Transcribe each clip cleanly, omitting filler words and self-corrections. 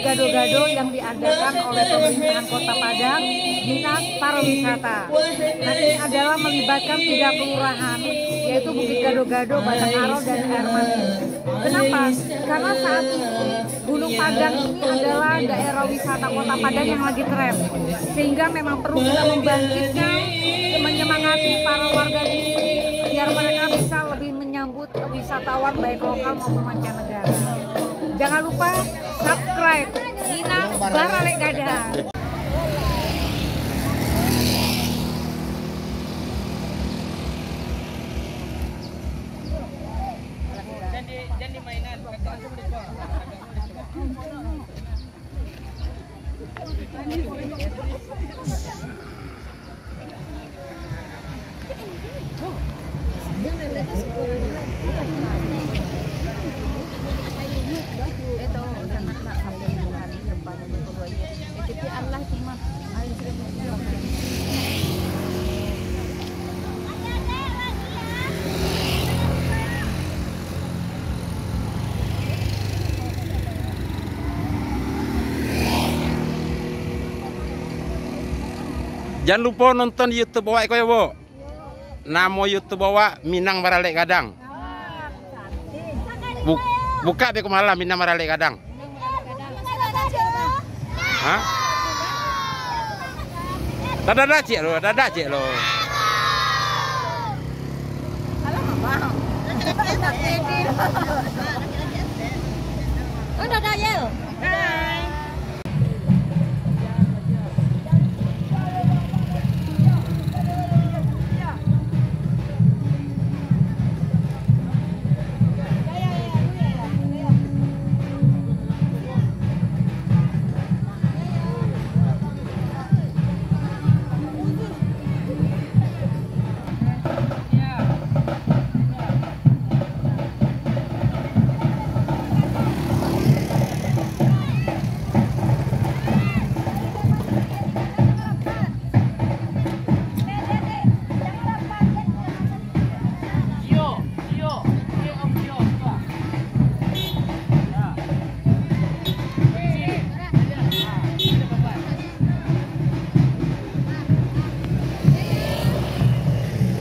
gado-gado yang diadakan oleh pemerintahan Kota Padang, Dinas Pariwisata. Nah, ini adalah melibatkan 3 kelurahan, yaitu Bukit Gado-Gado, Batang Aro, dan Air Manis. Kenapa? Karena saat ini Gunung Padang ini adalah daerah wisata Kota Padang yang lagi tren, sehingga memang perlu kita membangkitkan, menyemangati para warga di sini biar mereka bisa lebih menyambut wisatawan baik lokal maupun mancanegara. Jangan lupa subscribe Nina Baralek Gadang. Jadi mainan jangan lupa nonton YouTube bawa ya, Bu. Nama YouTube bawa Minang Baralek Gadang. Buka be malam Minang Baralek Gadang. Hah? Dadah cik lo, dadah cik lo. Oh, dadah ya.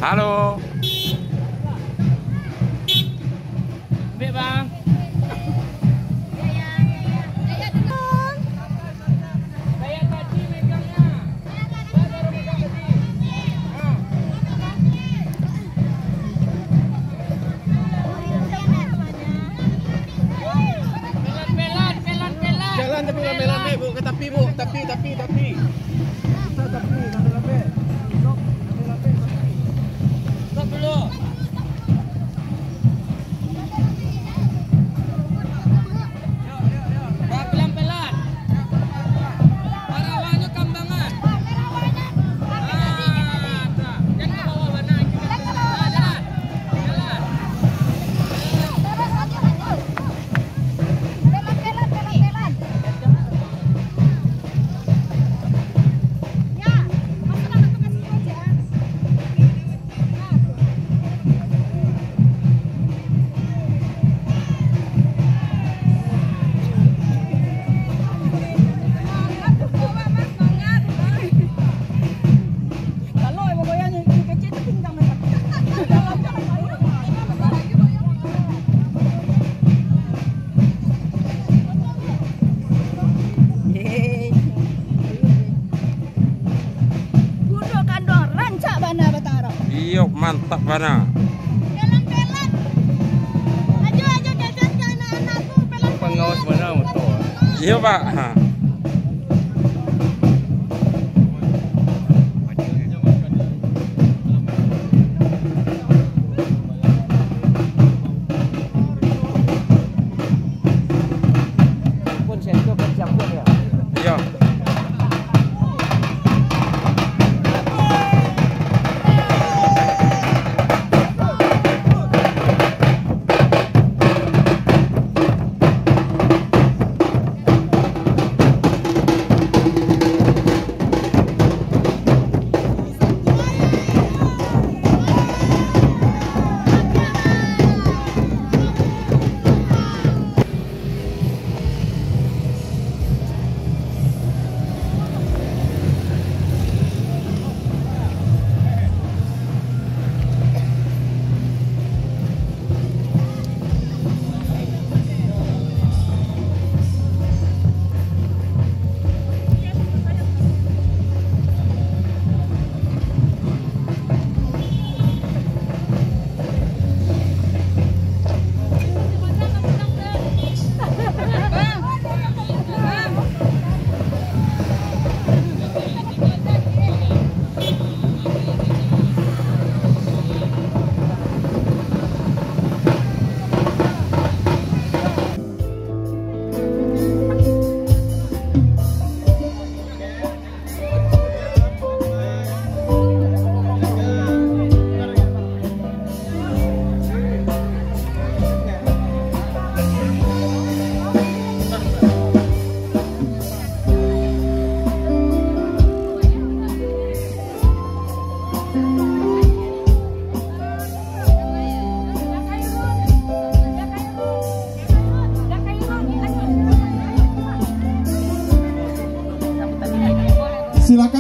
Halo. Ambil bang. Saya tadi megangnya. Saya baru megang tadi. Pelan. Jalan tapi lambe-lambe Bu, ke tepi Bu, tepi. Iya, mantap mana. Pelan. Ayo jajan ke anak-anakku pelan. Pengawas mana motor? Iya, Pak. Iya.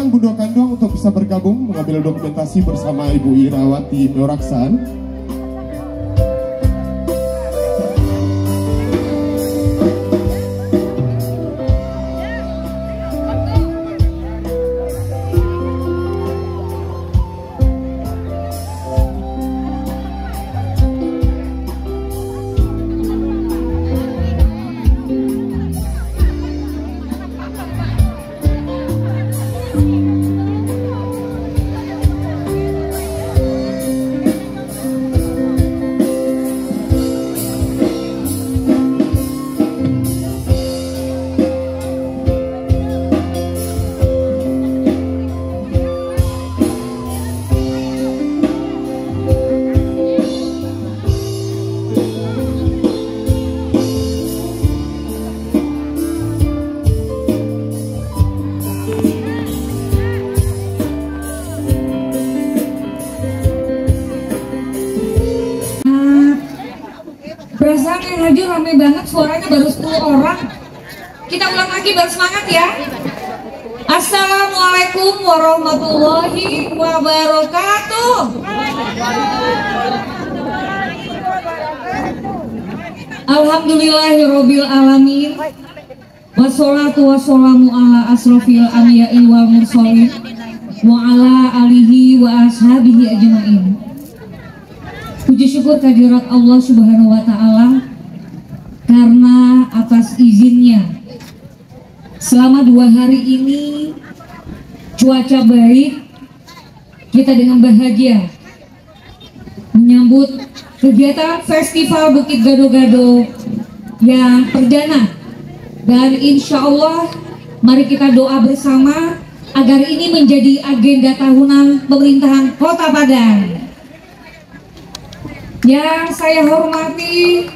undang Bunda Kandung untuk bisa bergabung mengambil dokumentasi bersama Ibu Irawati Noraksan. Perasaan yang hadir ramai banget, suaranya baru 10 orang. Kita ulang lagi, baru semangat ya. Assalamualaikum warahmatullahi wabarakatuh. Alhamdulillahirabbil alamin. Wassalatu wassalamu ala asrofil anbiya'i wal mursalin wa ala alihi wa ashabihi ajmain. Puji syukur kehadirat Allah Subhanahu wa Ta'ala karena atas izinnya selama 2 hari ini cuaca baik, kita dengan bahagia menyambut kegiatan Festival Bukit Gado-Gado yang perdana, dan insya Allah mari kita doa bersama agar ini menjadi agenda tahunan pemerintahan Kota Padang. Yang saya hormati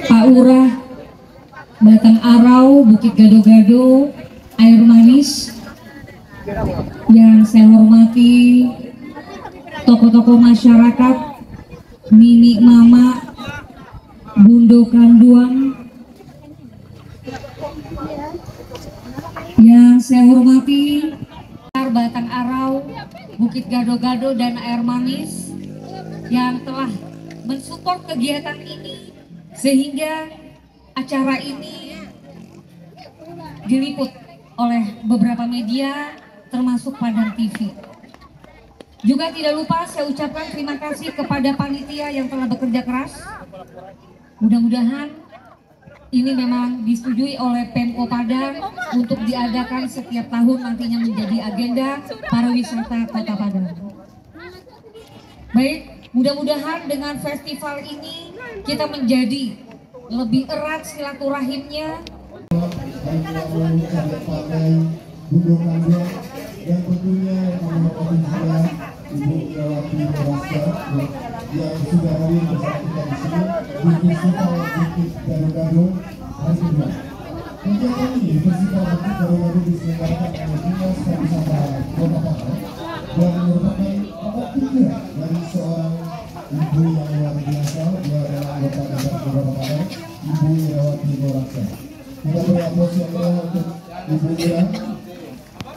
Pak Lurah Batang Arau, Bukit Gado-Gado, Air Manis. Yang saya hormati tokoh-tokoh masyarakat, Nini Mama, Bundo Kanduang. Yang saya hormati Batang Arau, Bukit Gado-Gado, dan Air Manis yang telah mensupport kegiatan ini sehingga acara ini diliput oleh beberapa media termasuk Padang TV. Juga tidak lupa saya ucapkan terima kasih kepada panitia yang telah bekerja keras. Mudah-mudahan ini memang disetujui oleh Pemko Padang untuk diadakan setiap tahun nantinya menjadi agenda pariwisata Kota Padang. Baik, mudah-mudahan dengan festival ini kita menjadi lebih erat silaturahimnya. Dan tentunya Ibu Irawati Noraksan yang sudah hadir bersama kita di sini di Festival Bukit Gado-Gado hari kedua. Kegiatan ini Festival Bukit Gado-Gado diselenggarakan oleh Dinas Pariwisata Kota Padang dan merupakan awal kerja dari seorang ibu yang luar biasa. Dia adalah anggota DPR Kota Padang, Ibu Irawati Noraksan. Kita beri aplaus yang meriah untuk Ibu Ira.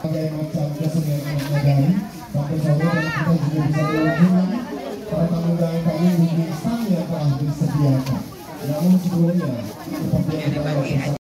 Sebagai macam kesenian negari sampai sore, dan kita juga bisa mengunjungi para tamu undangan kami mungkin stand yang telah disediakan. Namun sebelumnya seperti yang kita lakukan